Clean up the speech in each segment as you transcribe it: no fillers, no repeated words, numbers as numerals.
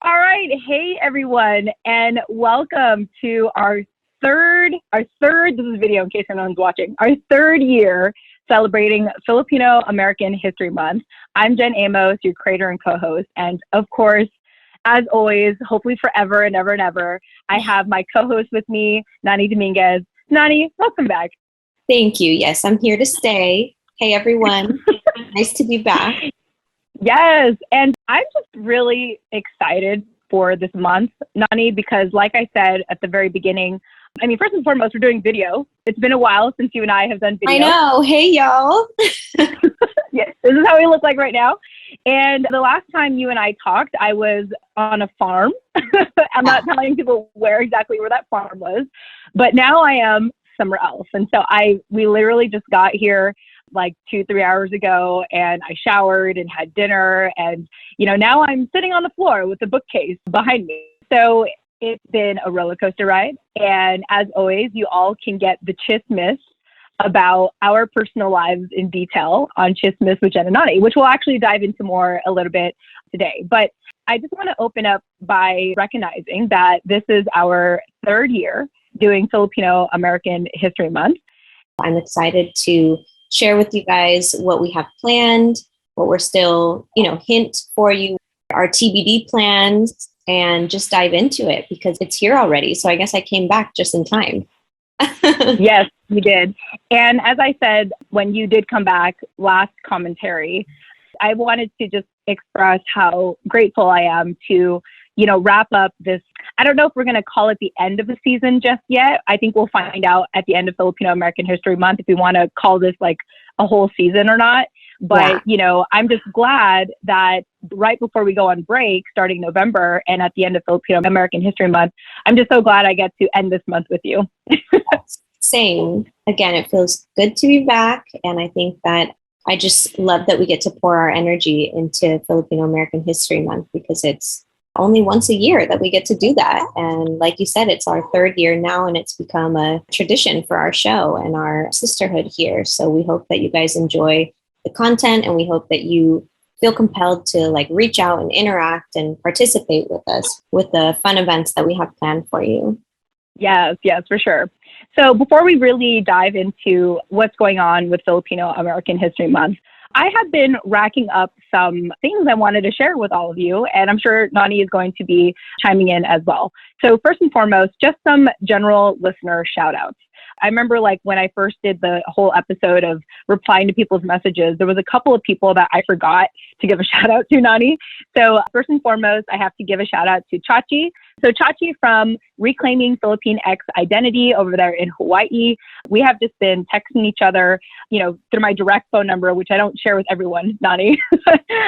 All right. Hey, everyone, and welcome to our third, this is video in case anyone's watching, our third year celebrating Filipino American History Month. I'm Jen Amos, your creator and co-host. And of course, as always, hopefully forever and ever and ever, I have my co-host with me, Nani Dominguez. Nani, welcome back. Thank you. Yes, I'm here to stay. Hey, everyone. Nice to be back. Yes, and I'm just really excited for this month, Nani, because like I said at the very beginning, first and foremost, we're doing video. It's been a while since you and I have done video. I know. Hey, y'all. Yes, this is how we look like right now. And the last time you and I talked, I was on a farm. I'm not telling people where that farm was, but now I am somewhere else. And so we literally just got here like 2-3 hours ago, and I showered and had dinner, and now I'm sitting on the floor with the bookcase behind me. So it's been a roller coaster ride, and as always, you all can get the chismis about our personal lives in detail on Chismis with Jen and Nani, which we'll actually dive into more a little bit today. But I just want to open up by recognizing that this is our third year doing Filipino American History Month. I'm excited to share with you guys what we have planned, what we're still, hint for you, our TBD plans, and just dive into it because it's here already. So I guess I came back just in time. Yes, you did. And as I said, when you did come back last commentary, I wanted to just express how grateful I am to, wrap up this. I don't know if we're going to call it the end of the season just yet. I think we'll find out at the end of Filipino American History Month if we want to call this like a whole season or not. But, I'm just glad that right before we go on break, starting November, and at the end of Filipino American History Month, I'm just so glad I get to end this month with you. Same. Again, it feels good to be back. And I think that I just love that we get to pour our energy into Filipino American History Month because it's only once a year that we get to do that. And like you said, it's our third year now, and it's become a tradition for our show and our sisterhood here. So we hope that you guys enjoy the content, and we hope that you feel compelled to reach out and interact and participate with us with the fun events that we have planned for you. Yes, for sure. So before we really dive into what's going on with Filipino American History Month, I have been racking up some things I wanted to share with all of you, and I'm sure Nani is going to be chiming in as well. So first and foremost, just some general listener shoutouts. I remember when I first did the whole episode of replying to people's messages, there was a couple of people that I forgot to give a shout out to, Nani. So first and foremost, I have to give a shout out to Chachi. So Chachi from Reclaiming Filipinx Identity over there in Hawaii. We have just been texting each other, through my direct phone number, which I don't share with everyone, Nani.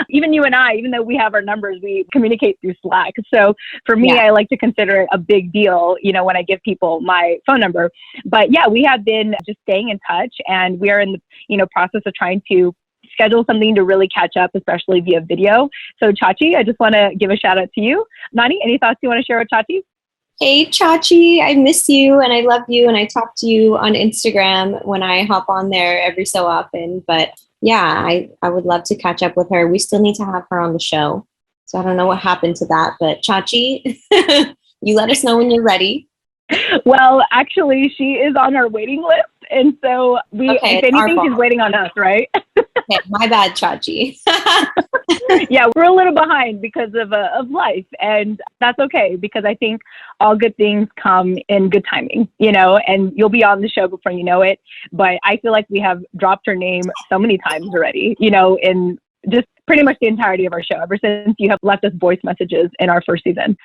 Even you and I, even though we have our numbers, we communicate through Slack. So for me, I like to consider it a big deal, when I give people my phone number. But yeah, we have been just staying in touch, and we are in the process of trying to schedule something to really catch up, especially via video. So Chachi, I just want to give a shout out to you. Nani, any thoughts you want to share with Chachi? Hey, Chachi, I miss you and I love you. And I talk to you on Instagram when I hop on there every so often. But yeah, I would love to catch up with her. We still need to have her on the show. So I don't know what happened to that. But Chachi, you let us know when you're ready. Well, actually, she is on our waiting list. And so if anything, she's waiting on us, right? Okay, my bad, Chachi. Yeah, we're a little behind because of life. And that's okay, because I think all good things come in good timing, and you'll be on the show before you know it. But I feel like we have dropped her name so many times already, in just pretty much the entirety of our show, ever since you have left us voice messages in our first season.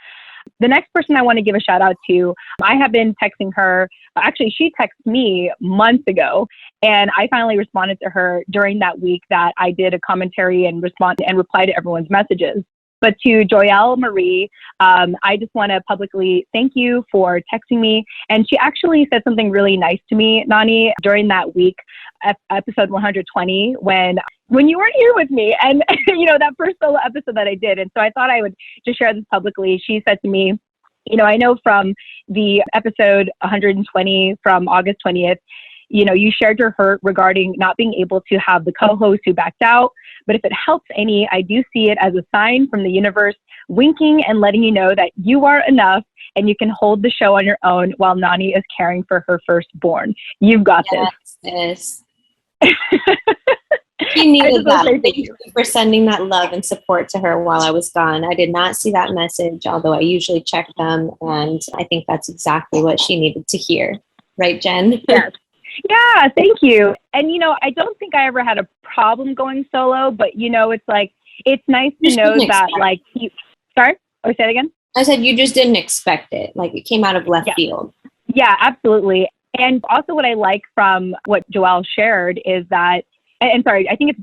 The next person I want to give a shout out to, I have been texting her. Actually, she texted me months ago, and I finally responded to her during that week that I did a commentary and reply to everyone's messages. But to Joyelle Marie, I just want to publicly thank you for texting me. And she actually said something really nice to me, Nani, during that week, episode 120, when you weren't here with me, and that first solo episode that I did. And so I thought I would just share this publicly. She said to me, I know from the episode 120 from August 20th, You shared your hurt regarding not being able to have the co-host who backed out. But if it helps any, I do see it as a sign from the universe winking and letting you know that you are enough and you can hold the show on your own while Nani is caring for her firstborn. You've got this. She needed that. Thank you for sending that love and support to her while I was gone. I did not see that message, although I usually check them. And I think that's exactly what she needed to hear. Right, Jen? Yes. Yeah, thank you. And, I don't think I ever had a problem going solo, but, it's like, it's nice to know that, like, sorry? Oh, say it again? I said you just didn't expect it. Like, it came out of left field. Yeah, absolutely. And also what I like from what Joyelle shared is that, and sorry, I think it's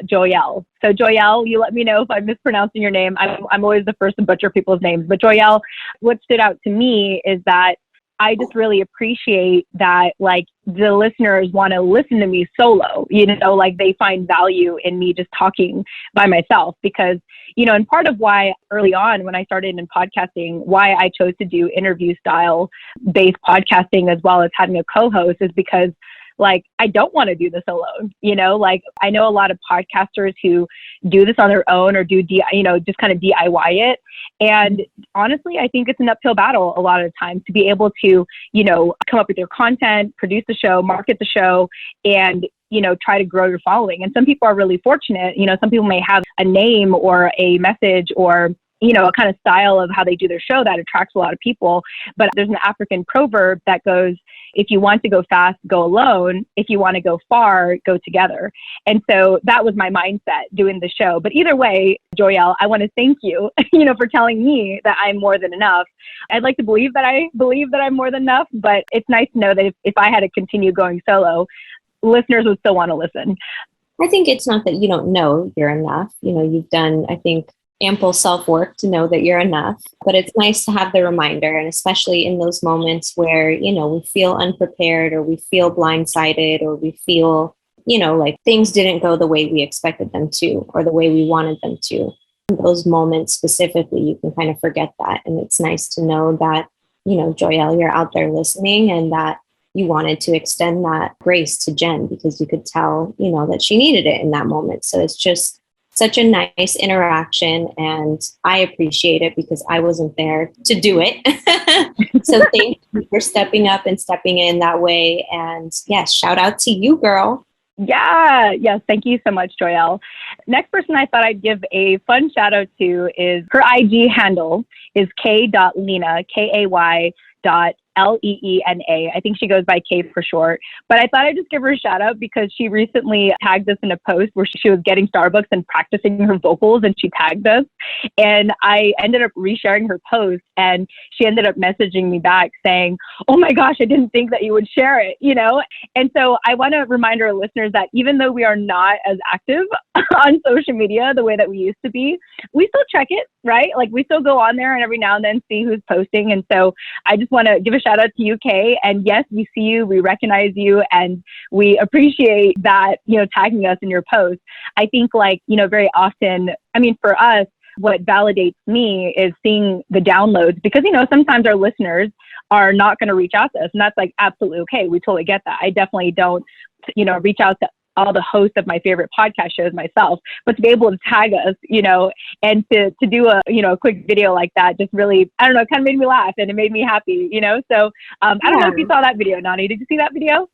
Joyelle. So Joyelle, you let me know if I'm mispronouncing your name. I'm always the first to butcher people's names. But Joyelle, what stood out to me is that I just really appreciate that, like, the listeners want to listen to me solo, like they find value in me just talking by myself because, and part of why early on when I started in podcasting, why I chose to do interview style based podcasting as well as having a co-host is because like, I don't want to do this alone, like I know a lot of podcasters who do this on their own or do, just kind of DIY it. And honestly, I think it's an uphill battle a lot of the times to be able to, come up with your content, produce the show, market the show, and, try to grow your following. And some people are really fortunate, some people may have a name or a message or a kind of style of how they do their show that attracts a lot of people. But there's an African proverb that goes, if you want to go fast, go alone. If you want to go far, go together. And so that was my mindset doing the show. But either way, Joyelle, I want to thank you, for telling me that I'm more than enough. I'd like to believe that I'm more than enough, but it's nice to know that if I had to continue going solo, listeners would still want to listen. I think it's not that you don't know you're enough. You've done, I think, ample self-work to know that you're enough, but it's nice to have the reminder. And especially in those moments where, we feel unprepared or we feel blindsided or we feel, like things didn't go the way we expected them to, or the way we wanted them to. In those moments specifically, you can kind of forget that. And it's nice to know that, Joyelle, you're out there listening and that you wanted to extend that grace to Jen because you could tell, that she needed it in that moment. So it's just such a nice interaction, and I appreciate it because I wasn't there to do it. So thank you for stepping up and stepping in that way. And yes, shout out to you, girl. Yeah. Yes. Thank you so much, Joyelle. Next person I thought I'd give a fun shout out to is her IG handle is k.leena, K-A-Y.Leena. I think she goes by K for short. But I thought I'd just give her a shout out because she recently tagged us in a post where she was getting Starbucks and practicing her vocals, and she tagged us. And I ended up resharing her post, and she ended up messaging me back saying, "Oh my gosh, I didn't think that you would share it," And so I want to remind our listeners that even though we are not as active on social media the way that we used to be, we still check it, right? Like we still go on there and every now and then see who's posting. And so I just want to give a shout out to UK. And yes, we see you, we recognize you, and we appreciate that, tagging us in your post. I think very often, for us, what validates me is seeing the downloads because, sometimes our listeners are not going to reach out to us, and that's absolutely okay. We totally get that. I definitely don't, reach out to all the hosts of my favorite podcast shows myself, but to be able to tag us, and to do a quick video like that just really, I don't know, it kind of made me laugh and it made me happy, So I don't know if you saw that video, Nani. Did you see that video?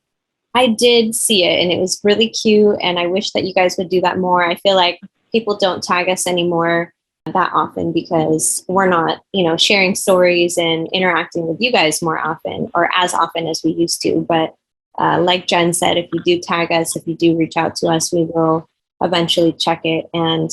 I did see it and it was really cute. And I wish that you guys would do that more. I feel like people don't tag us anymore that often because we're not, sharing stories and interacting with you guys more often or as often as we used to. But like Jen said, if you do tag us, if you do reach out to us, we will eventually check it. And,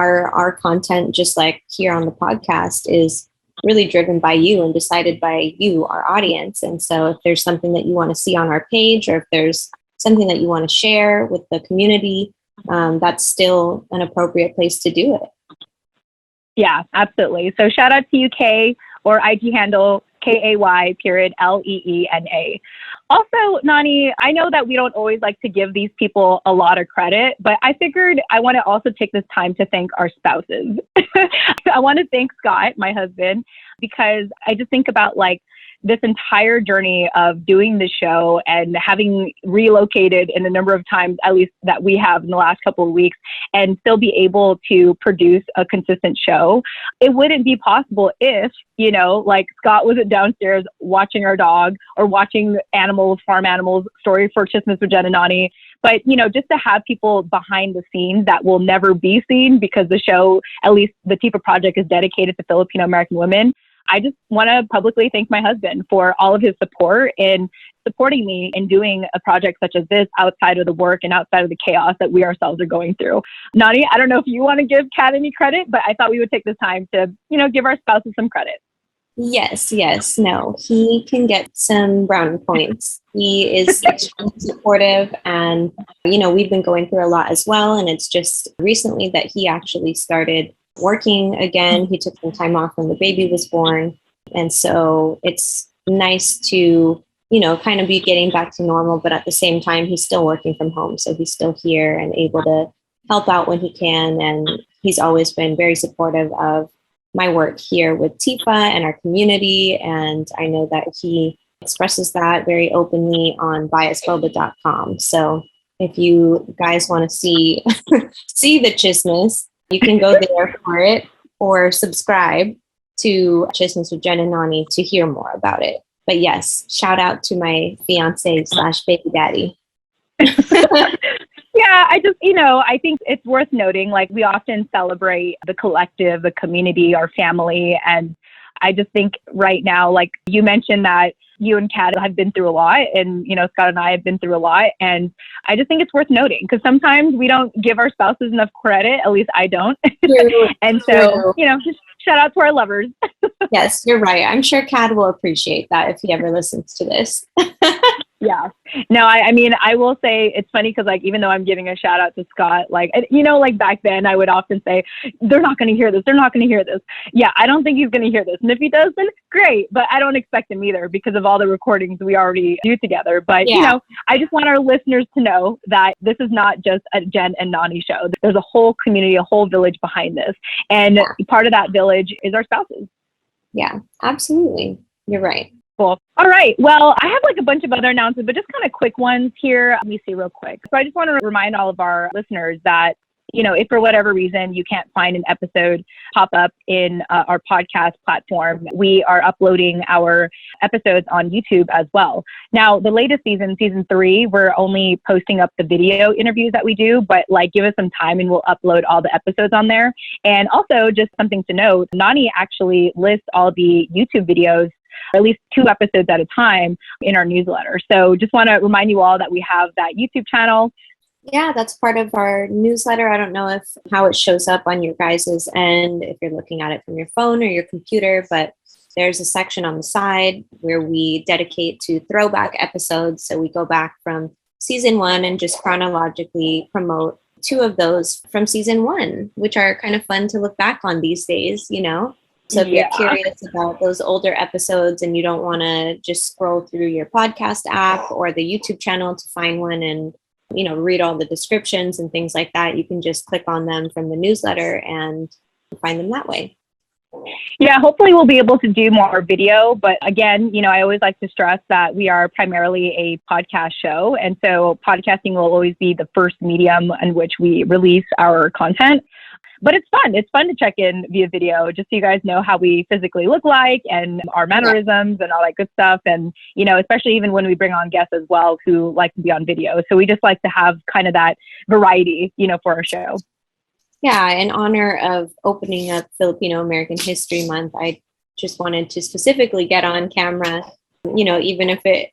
our content, just like here on the podcast, is really driven by you and decided by you, our audience. And so if there's something that you want to see on our page, or if there's something that you want to share with the community, that's still an appropriate place to do it. Yeah, absolutely. So shout out to UK or IG handle KAY.Leena. Also, Nani, I know that we don't always like to give these people a lot of credit, but I figured I want to also take this time to thank our spouses. I want to thank Scott, my husband, because I just think about this entire journey of doing the show and having relocated in a number of times, at least that we have in the last couple of weeks, and still be able to produce a consistent show, it wouldn't be possible if, like Scott wasn't downstairs watching our dog or watching farm animals story for Christmas with Jen and Nani. But, just to have people behind the scenes that will never be seen because the show, at least the TIFA project, is dedicated to Filipino American women. I just want to publicly thank my husband for all of his support in supporting me in doing a project such as this outside of the work and outside of the chaos that we ourselves are going through. Nani, I don't know if you want to give Kat any credit, but I thought we would take this time to, give our spouses some credit. Yes. No, he can get some brownie points. He is extremely supportive, and, we've been going through a lot as well. And it's just recently that he actually started working again. He took some time off when the baby was born. And so it's nice to, kind of be getting back to normal, but at the same time, he's still working from home. So he's still here and able to help out when he can. And he's always been very supportive of my work here with TIFA and our community. And I know that he expresses that very openly on biasphoba.com. So if you guys want to see the chismis, you can go there for it, or subscribe to Chismis with Jen and Nani to hear more about it. But yes, shout out to my fiance/baby daddy. Yeah, I think it's worth noting, like, we often celebrate the collective, the community, our family. And I just think right now, like you mentioned that you and Kat have been through a lot, and, Scott and I have been through a lot. And I just think it's worth noting because sometimes we don't give our spouses enough credit. At least I don't. And so, just shout out to our lovers. Yes, you're right. I'm sure Kat will appreciate that if he ever listens to this. Yeah. No, I mean, I will say it's funny because, like, even though I'm giving a shout out to Scott, like, like back then I would often say, they're not going to hear this. They're not going to hear this. Yeah, I don't think he's going to hear this. And if he does, then great. But I don't expect him either because of all the recordings we already do together. But, I just want our listeners to know that this is not just a Jen and Nani show. There's a whole community, a whole village behind this. And part of that village is our spouses. Yeah, absolutely. You're right. Cool. All right. Well, I have like a bunch of other announcements, but just kind of quick ones here. Let me see real quick. So I just want to remind all of our listeners that, if for whatever reason you can't find an episode pop up in our podcast platform, we are uploading our episodes on YouTube as well. Now, the latest season 3, we're only posting up the video interviews that we do, but like give us some time and we'll upload all the episodes on there. And also just something to note, Nani actually lists all the YouTube videos, at least 2 episodes at a time, in our newsletter. So just want to remind you all that we have that YouTube channel. Yeah, that's part of our newsletter. I don't know how it shows up on your guys's end if you're looking at it from your phone or your computer, but there's a section on the side where we dedicate to throwback episodes. So we go back from season 1 and just chronologically promote 2 of those from season 1, which are kind of fun to look back on these days, So if you're curious about those older episodes and you don't want to just scroll through your podcast app or the YouTube channel to find one and, read all the descriptions and things like that, you can just click on them from the newsletter and find them that way. Yeah, hopefully we'll be able to do more video. But again, I always like to stress that we are primarily a podcast show. And so podcasting will always be the first medium in which we release our content. But it's fun. It's fun to check in via video, just so you guys know how we physically look like and our mannerisms and all that good stuff. And, especially even when we bring on guests as well who like to be on video. So we just like to have kind of that variety, for our show. Yeah, in honor of opening up Filipino American History Month, I just wanted to specifically get on camera, even if it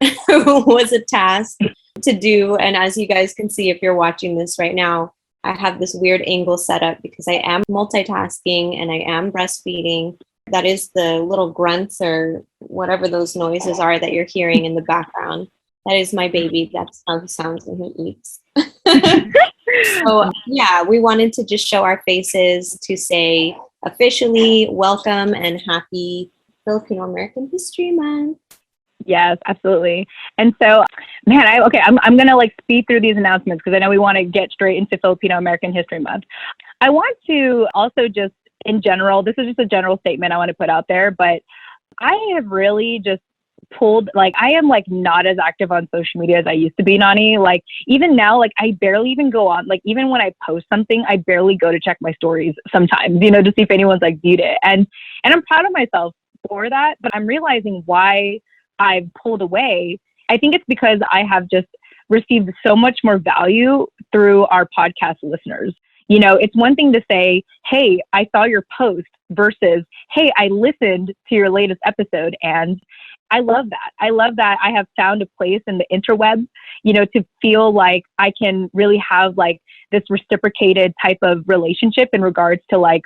was a task to do. And as you guys can see, if you're watching this right now, I have this weird angle set up because I am multitasking and I am breastfeeding. That is the little grunts or whatever those noises are that you're hearing in the background. That is my baby. That's how he sounds when he eats. So yeah, we wanted to just show our faces to say officially welcome and happy Filipino American History Month. Yes, absolutely. And so, man, I'm going to speed through these announcements because I know we want to get straight into Filipino American History Month. I want to also just in general, this is just a general statement I want to put out there, but I have really just pulled, like, I am like not as active on social media as I used to be, Nani. Like, even now, like, I barely even go on, like, even when I post something, I barely go to check my stories sometimes, you know, to see if anyone's like viewed it. And I'm proud of myself for that, but I'm realizing why I've pulled away. I think it's because I have just received so much more value through our podcast listeners. You know, it's one thing to say, hey, I saw your post versus, hey, I listened to your latest episode. And I love that. I love that I have found a place in the interweb, you know, to feel like I can really have like this reciprocated type of relationship in regards to like,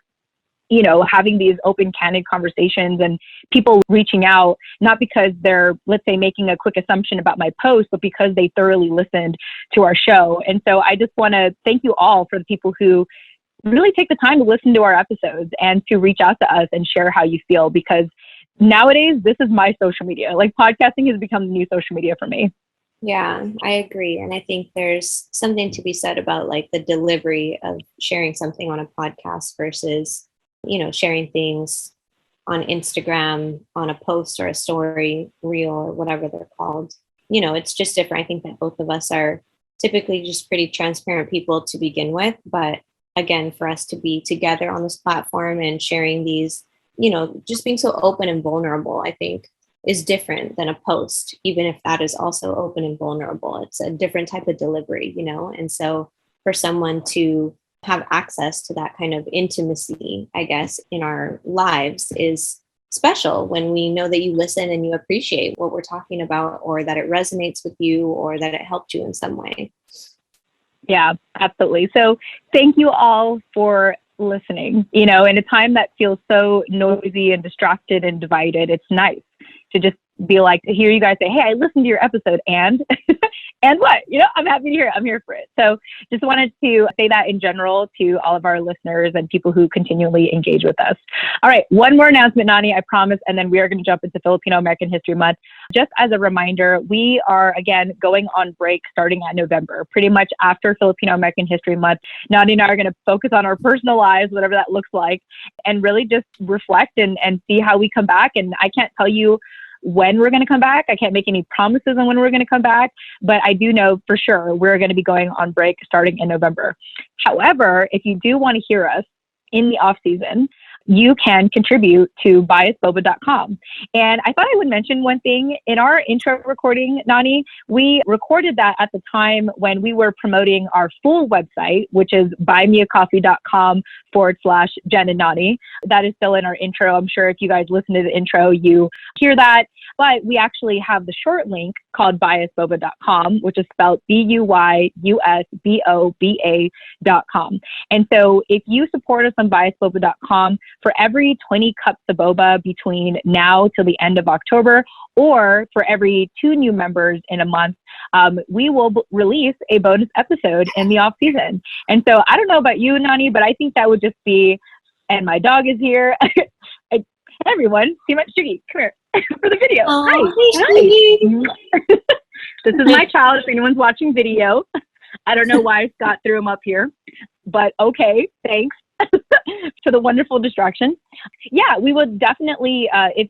you know, having these open, candid conversations and people reaching out, not because they're, let's say, making a quick assumption about my post, but because they thoroughly listened to our show. And so I just want to thank you all for the people who really take the time to listen to our episodes and to reach out to us and share how you feel, because nowadays, this is my social media. Like, podcasting has become the new social media for me. Yeah, I agree. And I think there's something to be said about like the delivery of sharing something on a podcast versus, you know, sharing things on Instagram, on a post or a story, reel or whatever they're called. You know, it's just different. I think that both of us are typically just pretty transparent people to begin with. But again, for us to be together on this platform and sharing these, you know, just being so open and vulnerable, I think is different than a post, even if that is also open and vulnerable. It's a different type of delivery, you know? And so for someone to have access to that kind of intimacy, I guess, in our lives is special when we know that you listen and you appreciate what we're talking about, or that it resonates with you, or that it helped you in some way. Yeah, absolutely. So thank you all for listening. You know, in a time that feels so noisy and distracted and divided, it's nice to just be like, to hear you guys say, hey, I listened to your episode and and what, you know, I'm happy to hear it. I'm here for it. So just wanted to say that in general to all of our listeners and people who continually engage with us. All right. One more announcement, Nani, I promise. And then we are going to jump into Filipino American History Month. Just as a reminder, we are again going on break starting at November, pretty much after Filipino American History Month. Nani and I are going to focus on our personal lives, whatever that looks like, and really just reflect and see how we come back. And I can't tell you when we're going to come back. I can't make any promises on when we're going to come back, but I do know for sure we're going to be going on break starting in November. However, if you do want to hear us in the off season, you can contribute to biasboba.com. And I thought I would mention one thing. In our intro recording, Nani, we recorded that at the time when we were promoting our full website, which is buymeacoffee.com/Jen and Nani. That is still in our intro. I'm sure if you guys listen to the intro, you hear that. But we actually have the short link called biasboba.com, which is spelled BUYUSBOBA.com. And so if you support us on biasboba.com, for every 20 cups of boba between now till the end of October, or for every 2 new members in a month, we will release a bonus episode in the off season. And so I don't know about you, Nani, but I think that would just be, and my dog is here. Everyone, see my Shiggy, come here for the video. Oh, hi. This is my child, if anyone's watching video. I don't know why Scott threw him up here, but okay, thanks for the wonderful distraction. Yeah, we would definitely, I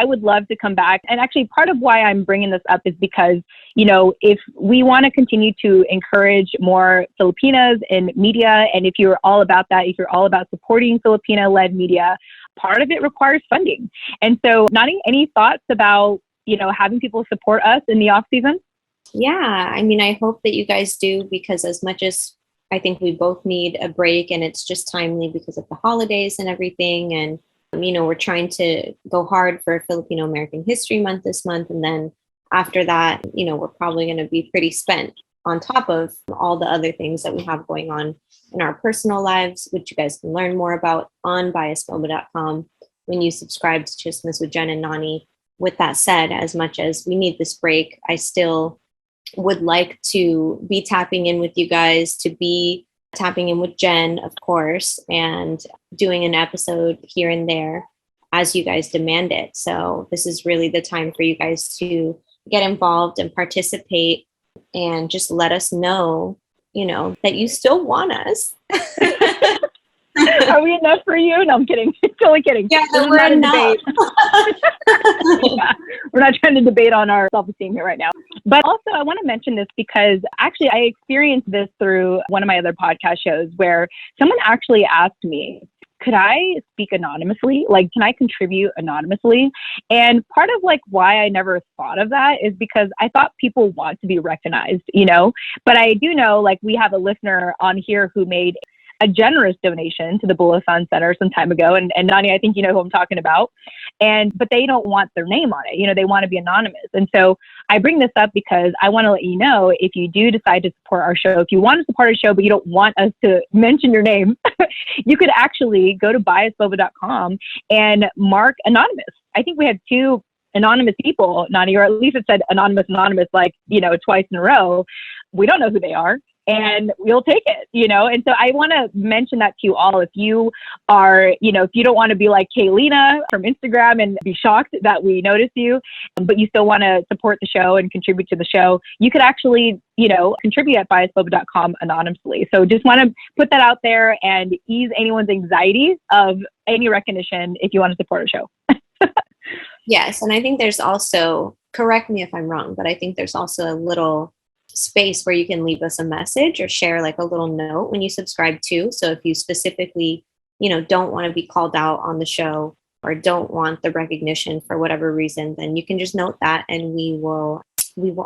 would love to come back. And actually part of why I'm bringing this up is because, you know, if we want to continue to encourage more Filipinas in media, and if you're all about that, if you're all about supporting Filipina-led media, part of it requires funding. And so, Nani, any thoughts about, you know, having people support us in the off season? Yeah, I mean, I hope that you guys do, because as much as I think we both need a break, and it's just timely because of the holidays and everything. And, you know, we're trying to go hard for Filipino American History Month this month. And then after that, you know, we're probably going to be pretty spent on top of all the other things that we have going on in our personal lives, which you guys can learn more about on biasboba.com when you subscribe to Chismes with Jen and Nani. With that said, as much as we need this break, I still would like to be tapping in with you guys, to be tapping in with Jen, of course, and doing an episode here and there as you guys demand it. So this is really the time for you guys to get involved and participate, and just let us know, you know, that you still want us. Are we enough for you? No, I'm kidding. Totally kidding. Yeah, this is we're not enough. a debate. Yeah, we're not trying to debate on our self-esteem here right now. But also, I want to mention this because actually I experienced this through one of my other podcast shows where someone actually asked me, could I speak anonymously? Like, can I contribute anonymously? And part of like why I never thought of that is because I thought people want to be recognized, you know, but I do know like we have a listener on here who made a generous donation to the Bulasan Center some time ago. And Nani, I think you know who I'm talking about. But they don't want their name on it. You know, they want to be anonymous. And so I bring this up because I want to let you know, if you do decide to support our show, if you want to support our show, but you don't want us to mention your name, you could actually go to biasboba.com and mark anonymous. I think we had 2 anonymous people, Nani, or at least it said anonymous, like, you know, twice in a row. We don't know who they are. And we'll take it, you know? And so I want to mention that to you all. If you are, you know, if you don't want to be like Kaylina from Instagram and be shocked that we notice you, but you still want to support the show and contribute to the show, you could actually, you know, contribute at biasboba.com anonymously. So just want to put that out there and ease anyone's anxiety of any recognition if you want to support our show. Yes. And I think there's also, correct me if I'm wrong, but I think there's also a little space where you can leave us a message or share like a little note when you subscribe too. So if you specifically, you know, don't want to be called out on the show or don't want the recognition for whatever reason, then you can just note that and we will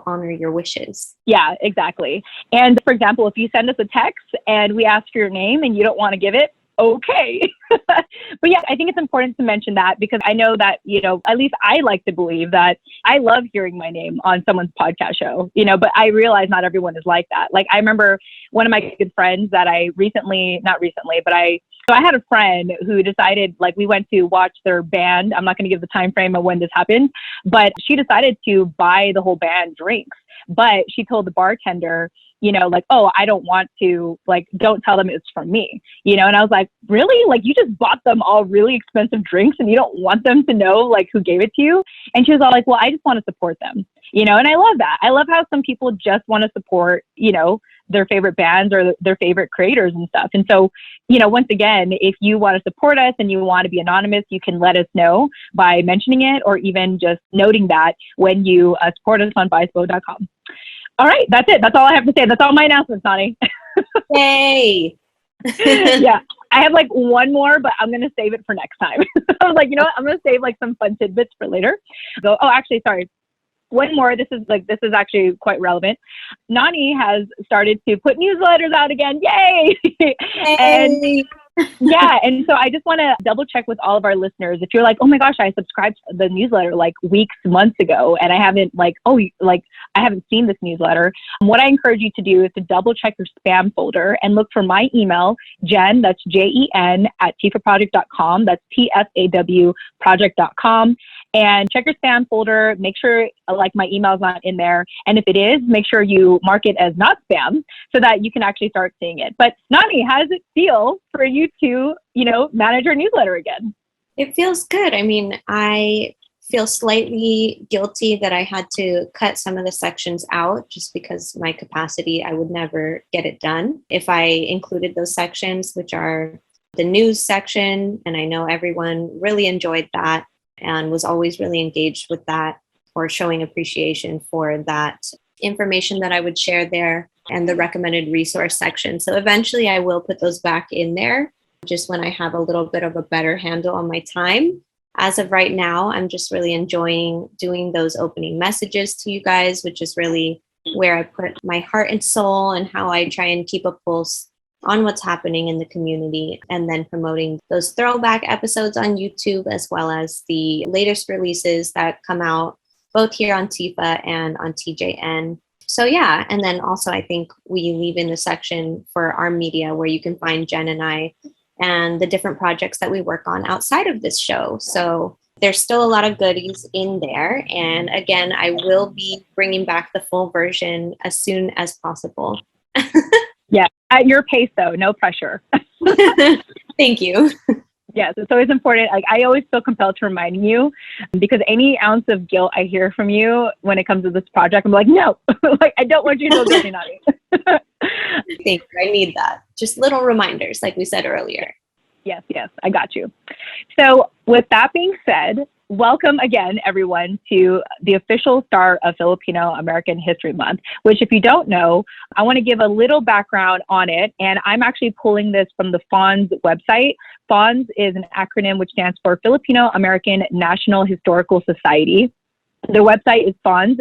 honor your wishes. Yeah, exactly. And for example, if you send us a text and we ask for your name and you don't want to give it, okay. But yeah, I think it's important to mention that because I know that, you know, at least I like to believe that I love hearing my name on someone's podcast show, you know, but I realize not everyone is like that. Like I remember one of my good friends that I I had a friend who decided, like, we went to watch their band. I'm not going to give the time frame of when this happened, but she decided to buy the whole band drinks. But she told the bartender, you know, like, oh, I don't want to, like, don't tell them it's from me, you know? And I was like, really? Like, you just bought them all really expensive drinks and you don't want them to know, like, who gave it to you? And she was all like, well, I just want to support them, you know? And I love that. I love how some people just want to support, you know, their favorite bands or their favorite creators and stuff. And so, you know, once again, if you want to support us and you want to be anonymous, you can let us know by mentioning it or even just noting that when you support us on biasboba.com. All right, that's it. That's all I have to say. That's all my announcements, Nani. Yay! Yeah, I have like one more, but I'm going to save it for next time. I was like, you know what? I'm going to save like some fun tidbits for later. So, actually, sorry. One more. This is actually quite relevant. Nani has started to put newsletters out again. Yay! And yeah. And so I just want to double check with all of our listeners. If you're like, oh my gosh, I subscribed to the newsletter like weeks, months ago, and I haven't I haven't seen this newsletter. What I encourage you to do is to double check your spam folder and look for my email, Jen, that's JEN at tifaproject.com. That's TFAW project.com. And check your spam folder. Make sure like my email is not in there. And if it is, make sure you mark it as not spam so that you can actually start seeing it. But Nani, how does it feel for you to, you know, manage your newsletter again? It feels good. I mean, I feel slightly guilty that I had to cut some of the sections out just because my capacity, I would never get it done if I included those sections, which are the news section. And I know everyone really enjoyed that and was always really engaged with that or showing appreciation for that information that I would share there and the recommended resource section. So eventually I will put those back in there just when I have a little bit of a better handle on my time. As of right now, I'm just really enjoying doing those opening messages to you guys, which is really where I put my heart and soul and how I try and keep a pulse on what's happening in the community, and then promoting those throwback episodes on YouTube, as well as the latest releases that come out both here on TIFA and on TJN. So yeah, and then also I think we leave in the section for our media where you can find Jen and I and the different projects that we work on outside of this show. So there's still a lot of goodies in there. And again, I will be bringing back the full version as soon as possible. Yeah, at your pace though, no pressure. Thank you. Yes, it's always important. Like I always feel compelled to remind you because any ounce of guilt I hear from you when it comes to this project, I'm like, no, like I don't want you to feel guilty, Nani. Thank you. I need that. Just little reminders, like we said earlier. Yes, I got you. So with that being said, welcome again, everyone, to the official start of Filipino American History Month, which, if you don't know, I want to give a little background on it. And I'm actually pulling this from the FAHM's website. FAHMS is an acronym which stands for Filipino American National Historical Society. Their website is FAHMS,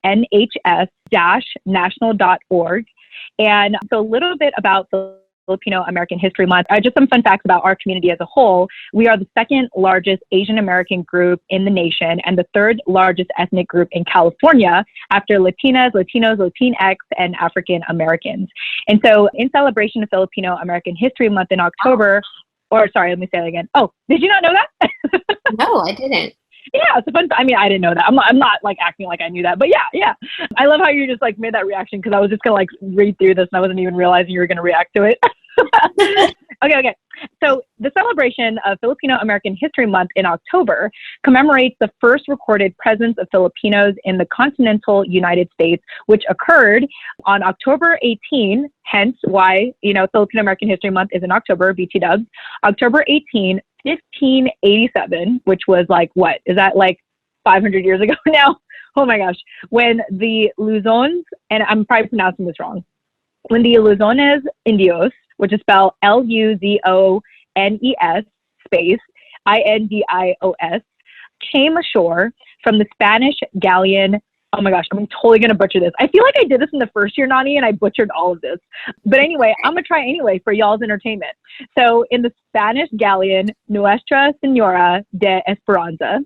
FANHS-national.org. And so a little bit about the Filipino American History Month. Just some fun facts about our community as a whole. We are the second largest Asian American group in the nation and the third largest ethnic group in California after Latinas, Latinos, Latinx, and African Americans. And so in celebration of Filipino American History Month in October, or sorry, let me say that again. Oh, did you not know that? No, I didn't. Yeah, it's a fun. I mean, I didn't know that. I'm not like acting like I knew that, but yeah. I love how you just like made that reaction because I was just gonna like read through this and I wasn't even realizing you were gonna react to it. Okay. So the celebration of Filipino American History Month in October commemorates the first recorded presence of Filipinos in the continental United States, which occurred on October 18. Hence why Filipino American History Month is in October. BT Dubs. October 18. 1587, which was like, what is that, like 500 years ago now? Oh my gosh. When the Luzones, and I'm probably pronouncing this wrong, when the Luzones Indios, which is spelled Luzones space Indios, came ashore from the Spanish galleon. Oh my gosh, I'm totally going to butcher this. I feel like I did this in the first year, Nani, and I butchered all of this. But anyway, I'm going to try anyway for y'all's entertainment. So in the Spanish galleon, Nuestra Senora de Esperanza,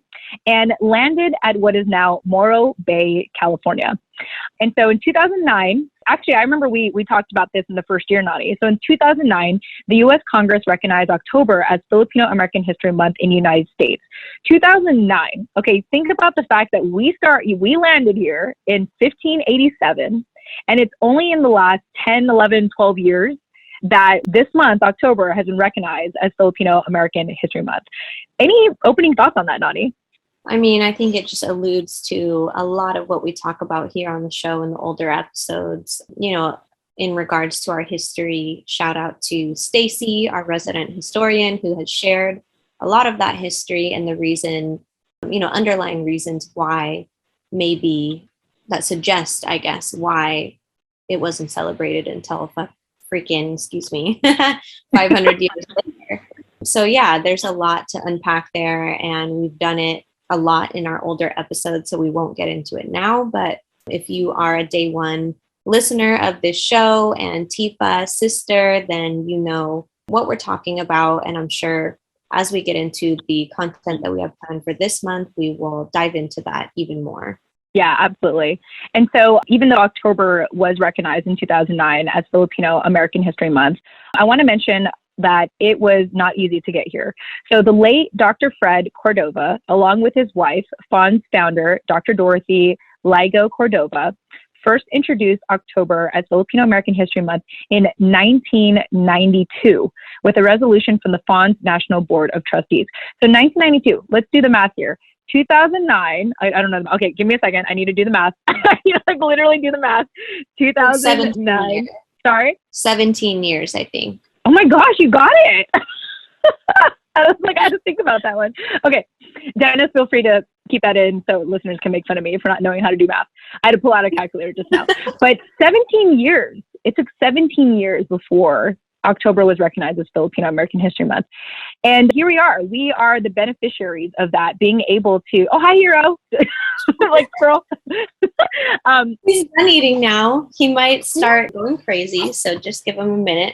and landed at what is now Morro Bay, California. And so in 2009, actually, I remember we talked about this in the first year, Nani. So in 2009, the U.S. Congress recognized October as Filipino American History Month in the United States. 2009. Okay, think about the fact that we landed here in 1587, and it's only in the last 10, 11, 12 years that this month, October, has been recognized as Filipino American History Month. Any opening thoughts on that, Nani? I mean, I think it just alludes to a lot of what we talk about here on the show in the older episodes, in regards to our history. Shout out to Stacy, our resident historian, who has shared a lot of that history and the reason, underlying reasons why maybe that suggest, I guess, why it wasn't celebrated until freaking, 500 years later. So yeah, there's a lot to unpack there, and we've done it a lot in our older episodes, so we won't get into it now. But if you are a day one listener of this show and Tifa sister, then you know what we're talking about. And I'm sure as we get into the content that we have planned for this month, we will dive into that even more. Yeah, absolutely. And so even though October was recognized in 2009 as Filipino American History Month, I want to mention that it was not easy to get here. So the late Dr. Fred Cordova, along with his wife, FAHM's founder, Dr. Dorothy Ligo Cordova, first introduced October as Filipino American History Month in 1992 with a resolution from the FAHM's National Board of Trustees. So 1992, let's do the math here. 2009, I don't know. Okay, give me a second. I need to do the math. I need to literally do the math. 2009. Sorry? 17 years, I think. Oh my gosh, you got it. I was like, I had to think about that one. Okay. Dennis, feel free to keep that in so listeners can make fun of me for not knowing how to do math. I had to pull out a calculator just now. But 17 years. It took 17 years before October was recognized as Filipino American History Month. And here we are. We are the beneficiaries of that, being able to, oh, hi, Hiro. Like, girl. He's done eating now. He might start going crazy, so just give him a minute.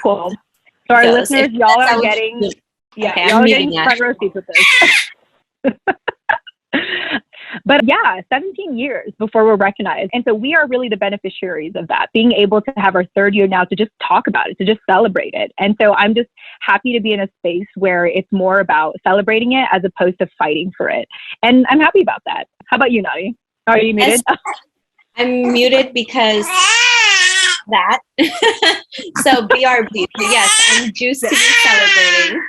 Cool. So our listeners, y'all are getting, okay, y'all are getting front row seats with this. But yeah, 17 years before we're recognized. And so we are really the beneficiaries of that, being able to have our third year now to just talk about it, to just celebrate it. And so I'm just happy to be in a space where it's more about celebrating it as opposed to fighting for it. And I'm happy about that. How about you, Nani? Are you muted? I'm muted because that. So BRB. Yes, I'm juiced to be celebrating.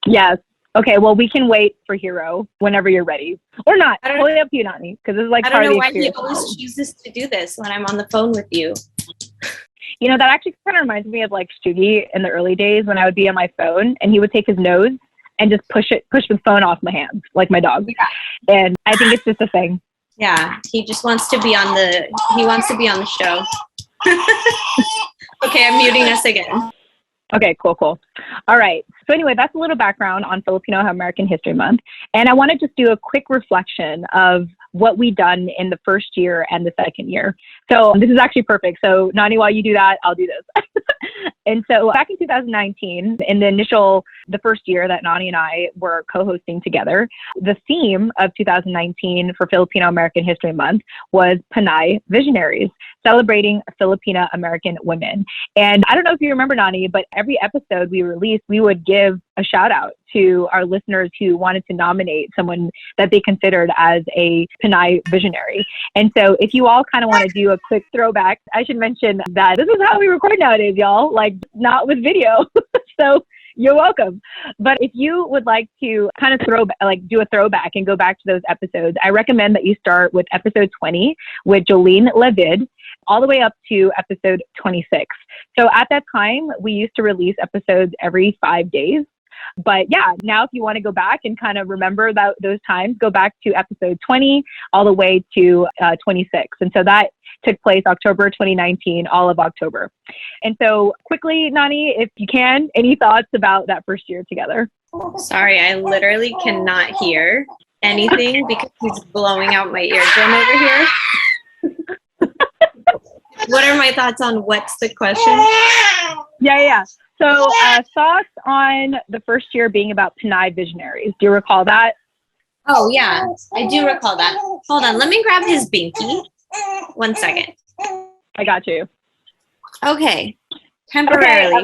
Yes. Okay, well, we can wait for Hiro whenever you're ready. Or not. Totally up to you, Nani, because this is like part of the experience. I don't know why he always chooses to do this when I'm on the phone with you. That actually kind of reminds me of like Stuggy in the early days when I would be on my phone and he would take his nose and just push the phone off my hands, like my dog. Yeah. And I think it's just a thing. Yeah, he just wants to be on the show. Okay, I'm muting us again. Okay, cool. All right. So anyway, that's a little background on Filipino American History Month. And I want to just do a quick reflection of what we've done in the first year and the second year. So this is actually perfect. So Nani, while you do that, I'll do this. And so back in 2019, in the first year that Nani and I were co-hosting together, the theme of 2019 for Filipino American History Month was Pinnai Visionaries, celebrating Filipino American women. And I don't know if you remember, Nani, but every episode we released, we would give a shout out to our listeners who wanted to nominate someone that they considered as a Pinnai visionary. And so if you all kind of want to do a quick throwback, I should mention that this is how we record nowadays, y'all, like not with video. So you're welcome. But if you would like to kind of do a throwback and go back to those episodes, I recommend that you start with episode 20 with Jolene Levid, all the way up to episode 26. So at that time, we used to release episodes every 5 days. But yeah, now if you want to go back and kind of remember those times, go back to episode 20 all the way to 26. And so that took place October 2019, all of October. And so quickly, Nani, if you can, any thoughts about that first year together? Sorry, I literally cannot hear anything because he's blowing out my eardrum over here. What are my thoughts on what's the question? Yeah. So thoughts on the first year being about Pinnai visionaries. Do you recall that? Oh, yeah, I do recall that. Hold on, let me grab his binky. 1 second. I got you. Okay, temporarily.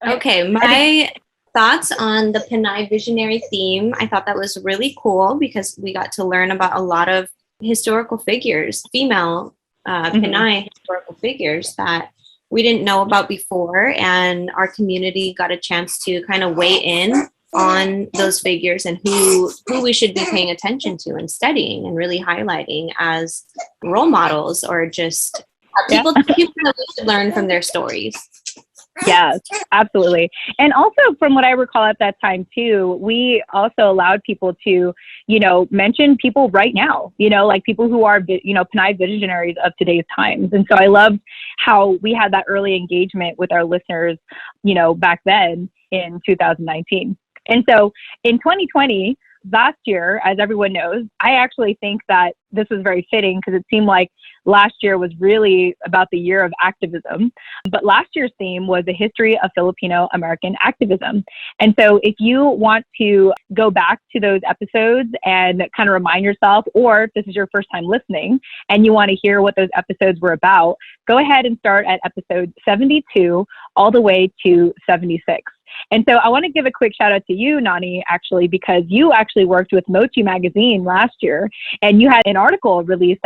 Okay, my thoughts on the Pinnai visionary theme, I thought that was really cool because we got to learn about a lot of historical figures, female Pinnai historical figures that we didn't know about before, and our community got a chance to kind of weigh in on those figures and who we should be paying attention to and studying and really highlighting as role models or just people that we should learn from their stories. Yes, absolutely. And also from what I recall at that time too, we also allowed people to, mention people right now, like people who are, Pinnai visionaries of today's times. And so I loved how we had that early engagement with our listeners, back then in 2019. And so in 2020, last year, as everyone knows, I actually think that this was very fitting because it seemed like last year was really about the year of activism. But last year's theme was the history of Filipino American activism. And so if you want to go back to those episodes and kind of remind yourself, or if this is your first time listening and you want to hear what those episodes were about, go ahead and start at episode 72 all the way to 76. And so I want to give a quick shout out to you, Nani, actually, because you actually worked with Mochi Magazine last year, and you had an article released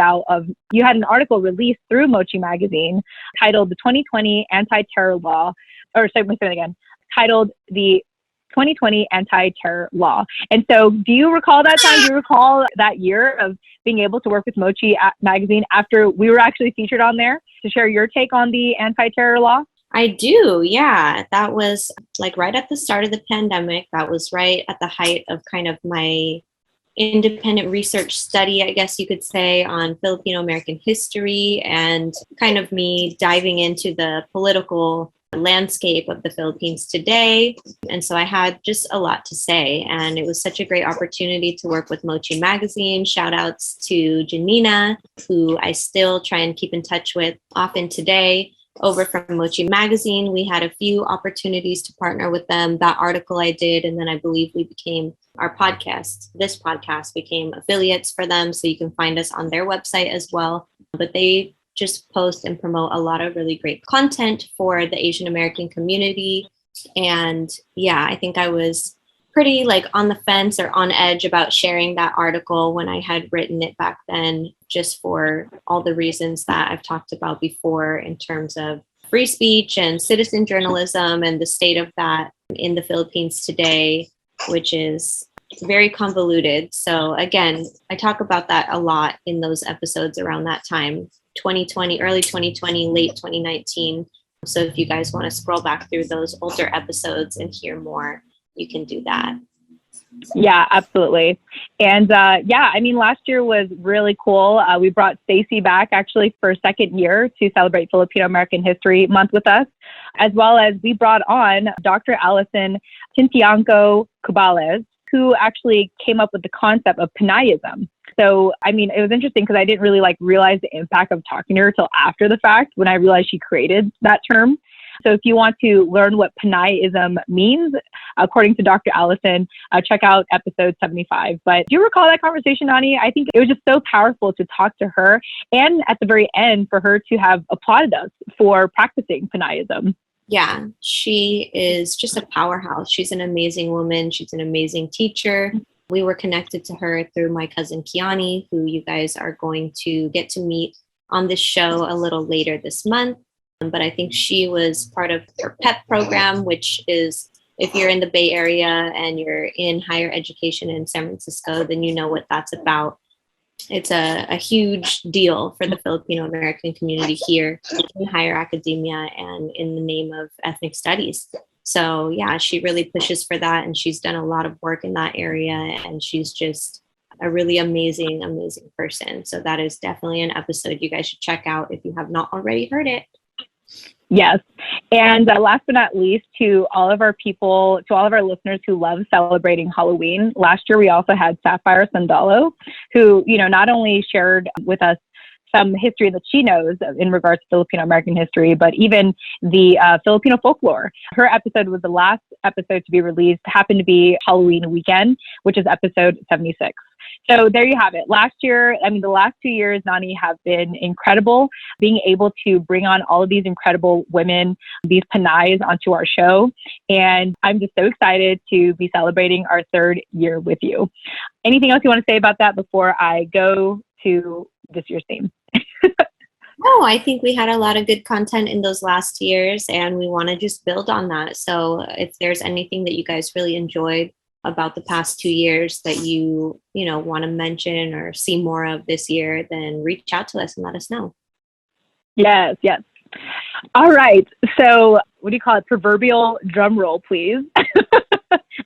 through Mochi Magazine titled the 2020 Anti-Terror Law, titled the 2020 Anti-Terror Law. And so do you recall that time? Do you recall that year of being able to work with Mochi Magazine after we were actually featured on there to share your take on the anti-terror law? I do, yeah. That was like right at the start of the pandemic. That was right at the height of kind of my independent research study, I guess you could say, on Filipino American history and kind of me diving into the political landscape of the Philippines today. And so I had just a lot to say. And it was such a great opportunity to work with Mochi Magazine. Shout outs to Janina, who I still try and keep in touch with often today. Over from Mochi Magazine, we had a few opportunities to partner with them. That article I did, and then I believe we became our podcast. This podcast became affiliates for them, so you can find us on their website as well. But they just post and promote a lot of really great content for the Asian American community. And yeah, I think I was pretty like on the fence or on edge about sharing that article when I had written it back then, just for all the reasons that I've talked about before in terms of free speech and citizen journalism and the state of that in the Philippines today, which is very convoluted. So again, I talk about that a lot in those episodes around that time, 2020, early 2020, late 2019. So if you guys want to scroll back through those older episodes and hear more, you can do that. Yeah, absolutely. And last year was really cool. We brought Stacy back actually for a second year to celebrate Filipino American History Month with us, as well as we brought on Dr. Allison Tintianco Cubales, who actually came up with the concept of Pinnaiism. So, it was interesting because I didn't really realize the impact of talking to her till after the fact when I realized she created that term. So if you want to learn what Pinnaiism means, according to Dr. Allison, check out episode 75. But do you recall that conversation, Nani? I think it was just so powerful to talk to her, and at the very end for her to have applauded us for practicing Pinnaiism. Yeah, she is just a powerhouse. She's an amazing woman. She's an amazing teacher. We were connected to her through my cousin Kiani, who you guys are going to get to meet on this show a little later this month. But I think she was part of their PEP program, which is, if you're in the Bay Area and you're in higher education in San Francisco, then you know what that's about. It's a huge deal for the Filipino American community here in higher academia and in the name of ethnic studies. So yeah, she really pushes for that, and she's done a lot of work in that area, and she's just a really amazing, amazing person. So that is definitely an episode you guys should check out if you have not already heard it. Yes. And last but not least, to all of our listeners who love celebrating Halloween, last year we also had Sapphire Sandalo, who, not only shared with us some history that she knows in regards to Filipino American history, but even the Filipino folklore. Her episode was the last episode to be released, happened to be Halloween weekend, which is episode 76. So there you have it. The last 2 years, Nani, have been incredible, being able to bring on all of these incredible women, these Pinnais onto our show. And I'm just so excited to be celebrating our 3rd year with you. Anything else you want to say about that before I go to this year's theme? No, I think we had a lot of good content in those last years, and we want to just build on that. So if there's anything that you guys really enjoyed about the past 2 years that you want to mention or see more of this year, then reach out to us and let us know. Yes. All right. So what do you call it? Proverbial drum roll, please.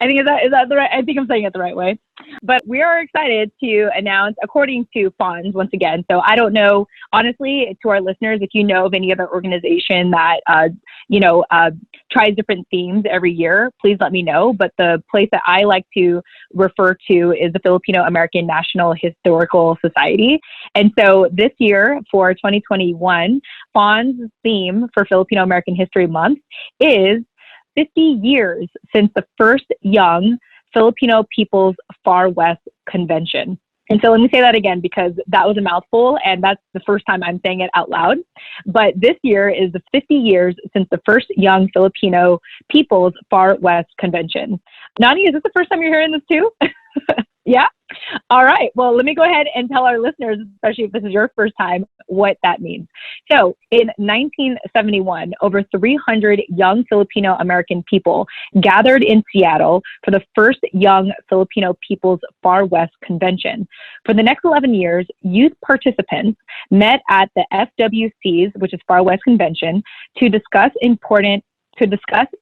I think is that the right? I think I'm saying it the right way. But we are excited to announce, according to FAHM, once again. So I don't know, honestly, to our listeners, if you know of any other organization that tries different themes every year, please let me know. But the place that I like to refer to is the Filipino American National Historical Society. And so this year, for 2021, FAHM's theme for Filipino American History Month is 50 years since the first young Filipino People's Far West Convention. And so let me say that again, because that was a mouthful, and that's the first time I'm saying it out loud. But this year is the 50 years since the first young Filipino People's Far West Convention. Nani, is this the first time you're hearing this too? Yeah? All right. Well, let me go ahead and tell our listeners, especially if this is your first time, what that means. So in 1971, over 300 young Filipino American people gathered in Seattle for the first Young Filipino People's Far West Convention. For the next 11 years, youth participants met at the FWC's, which is Far West Convention, to discuss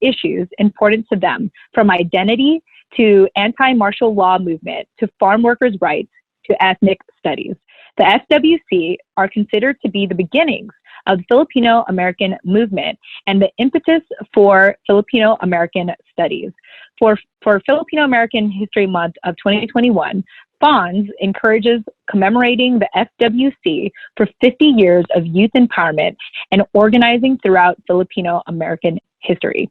issues important to them, from identity to anti-martial law movement, to farm workers' rights, to ethnic studies. The FWC are considered to be the beginnings of the Filipino American movement and the impetus for Filipino American studies. For Filipino American History Month of 2021, FAHM encourages commemorating the FWC for 50 years of youth empowerment and organizing throughout Filipino American history.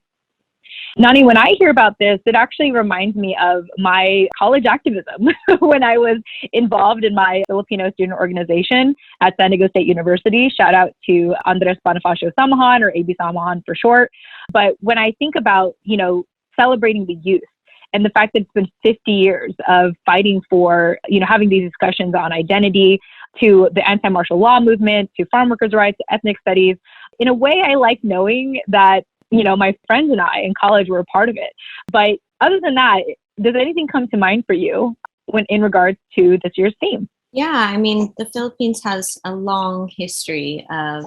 Nani, when I hear about this, it actually reminds me of my college activism when I was involved in my Filipino student organization at San Diego State University. Shout out to Andres Bonifacio Samahan, or AB Samahan for short. But when I think about, celebrating the youth and the fact that it's been 50 years of fighting for, having these discussions on identity, to the anti-martial law movement, to farm workers' rights, to ethnic studies, in a way I like knowing that my friends and I in college were a part of it. But other than that, does anything come to mind for you in regards to this year's theme? Yeah, the Philippines has a long history of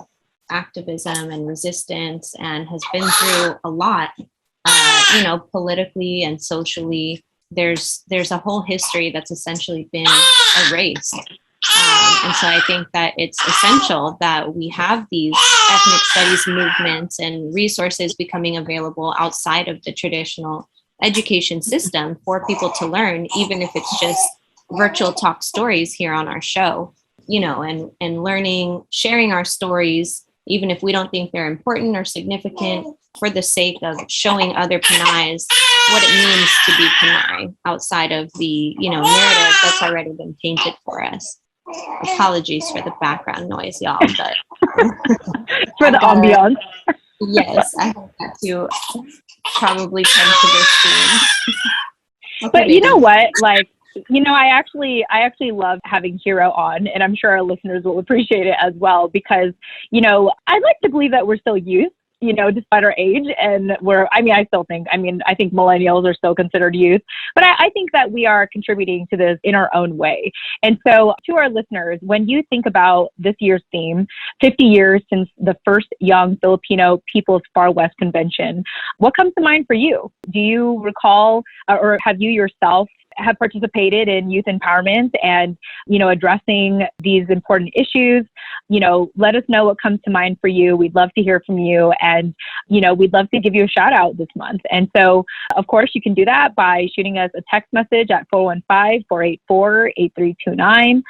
activism and resistance and has been through a lot, politically and socially. There's a whole history that's essentially been erased. And so I think that it's essential that we have these ethnic studies movements and resources becoming available outside of the traditional education system for people to learn, even if it's just virtual talk stories here on our show, and learning, sharing our stories, even if we don't think they're important or significant, for the sake of showing other Pinnais what it means to be Pinnai outside of the, narrative that's already been painted for us. Apologies for the background noise, y'all, but for the ambiance. Yes, I have to probably come to this theme. Okay, but you know what? I actually love having Hiro on, and I'm sure our listeners will appreciate it as well, because, I like to believe that we're still youth, despite our age. And I think millennials are still considered youth, but I think that we are contributing to this in our own way. And so to our listeners, when you think about this year's theme, 50 years since the first Young Filipino People's Far West Convention, what comes to mind for you? Do you recall, or have you yourself have participated in youth empowerment and, addressing these important issues? Let us know what comes to mind for you. We'd love to hear from you. And, we'd love to give you a shout out this month. And so, of course, you can do that by shooting us a text message at 415-484-8329.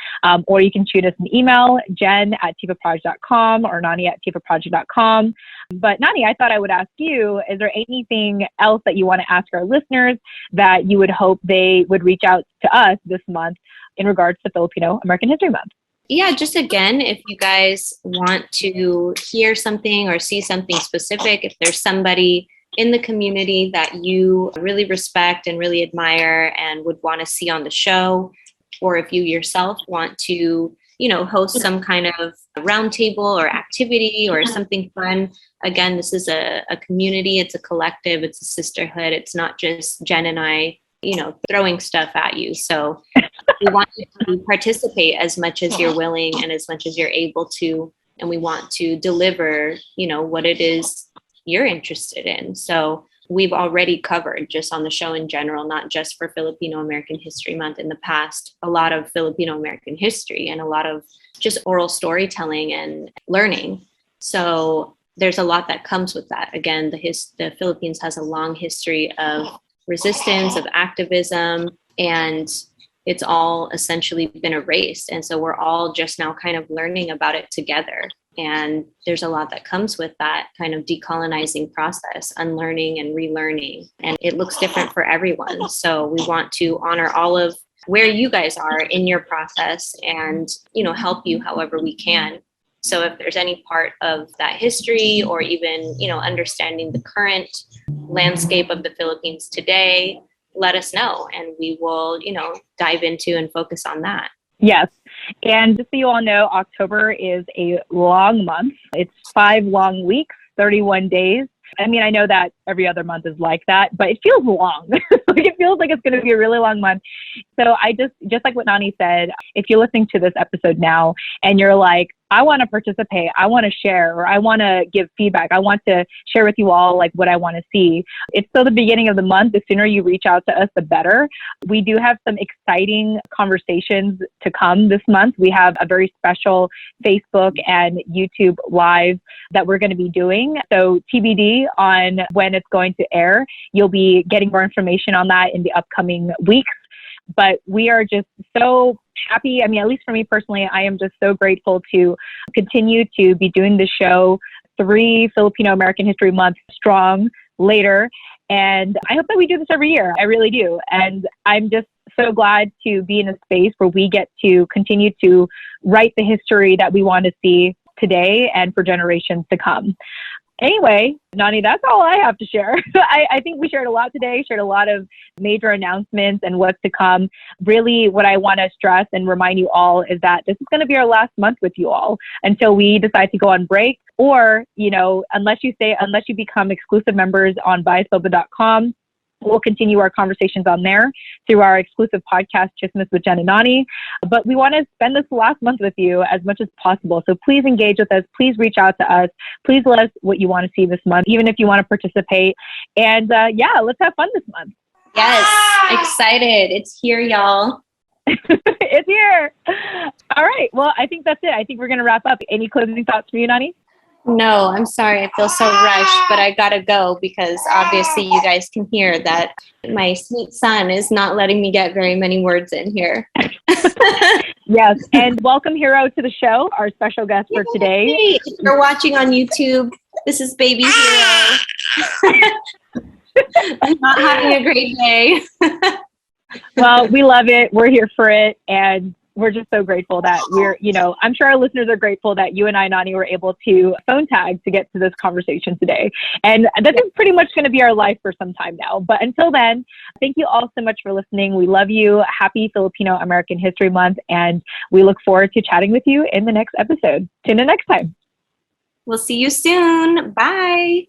Or you can shoot us an email, jen@tifaproject.com or nani@tifaproject.com. But Nani, I thought I would ask you, is there anything else that you want to ask our listeners that you would hope they would reach out to us this month in regards to Filipino American History Month? Yeah, just again, if you guys want to hear something or see something specific, if there's somebody in the community that you really respect and really admire and would want to see on the show, or if you yourself want to, host some kind of roundtable or activity or something fun. Again, this is a community, it's a collective, it's a sisterhood. It's not just Jen and I, throwing stuff at you. So we want you to participate as much as you're willing and as much as you're able to. And we want to deliver, what it is you're interested in. So we've already covered, just on the show in general, not just for Filipino American History Month in the past, a lot of Filipino American history and a lot of just oral storytelling and learning. So there's a lot that comes with that. Again, the Philippines has a long history of resistance, of activism, and it's all essentially been erased. And so we're all just now kind of learning about it together. And there's a lot that comes with that kind of decolonizing process, unlearning and relearning. And it looks different for everyone. So we want to honor all of where you guys are in your process and, help you however we can. So if there's any part of that history or even, understanding the current landscape of the Philippines today, let us know and we will, dive into and focus on that. Yes. And just so you all know, October is a long month. It's 5 long weeks, 31 days. I mean, I know that every other month is like that, but it feels long. It feels like it's going to be a really long month. So I just like what Nani said, if you're listening to this episode now and you're like, I want to participate, I want to share, or I want to give feedback, I want to share with you all like what I want to see. It's still the beginning of the month. The sooner you reach out to us, the better. We do have some exciting conversations to come this month. We have a very special Facebook and YouTube live that we're going to be doing. So TBD on when it's going to air. You'll be getting more information on that in the upcoming weeks. But we are just so happy. I mean, at least for me personally, I am just so grateful to continue to be doing the show 3 Filipino American History Month strong later. And I hope that we do this every year. I really do. And I'm just so glad to be in a space where we get to continue to write the history that we want to see today and for generations to come. Anyway, Nani, that's all I have to share. I think we shared a lot today, shared a lot of major announcements and what's to come. Really, what I want to stress and remind you all is that this is going to be our last month with you all until we decide to go on break, or, unless you become exclusive members on biasboba.com, We'll continue our conversations on there through our exclusive podcast, Chismis with Jen and Nani. But we want to spend this last month with you as much as possible. So please engage with us. Please reach out to us. Please let us what you want to see this month, even if you want to participate. And let's have fun this month. Yes, excited. It's here, y'all. It's here. All right. Well, I think that's it. I think we're going to wrap up. Any closing thoughts from you, Nani? No, I'm sorry. I feel so rushed, but I gotta go because obviously you guys can hear that my sweet son is not letting me get very many words in here. Yes. And welcome, Hiro, to the show, our special guest for today. Hey, if you're watching on YouTube, this is baby Hiro. I'm not having a great day. Well, we love it. We're here for it. And we're just so grateful that I'm sure our listeners are grateful that you and I, Nani, were able to phone tag to get to this conversation today. And this is pretty much going to be our life for some time now. But until then, thank you all so much for listening. We love you. Happy Filipino American History Month. And we look forward to chatting with you in the next episode. Tune in next time. We'll see you soon. Bye.